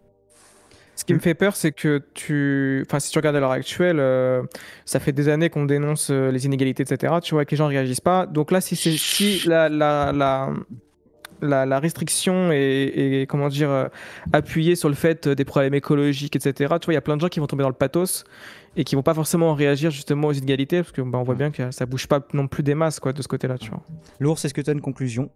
Ce qui me fait peur, c'est que si tu regardes à l'heure actuelle, ça fait des années qu'on dénonce les inégalités, etc. Tu vois que les gens réagissent pas. Donc là, si la restriction est comment dire, appuyée sur le fait des problèmes écologiques, etc. Tu vois, il y a plein de gens qui vont tomber dans le pathos et qui vont pas forcément réagir justement aux inégalités, parce que on voit bien que ça bouge pas non plus des masses, quoi, de ce côté-là, tu vois. L'ours, est-ce que tu as une conclusion?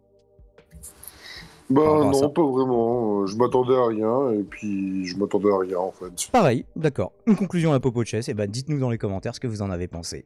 Non, pas vraiment. Je m'attendais à rien, et puis je m'attendais à rien, en fait. Pareil, d'accord. Une conclusion à la Popo Chess, et dites-nous dans les commentaires ce que vous en avez pensé.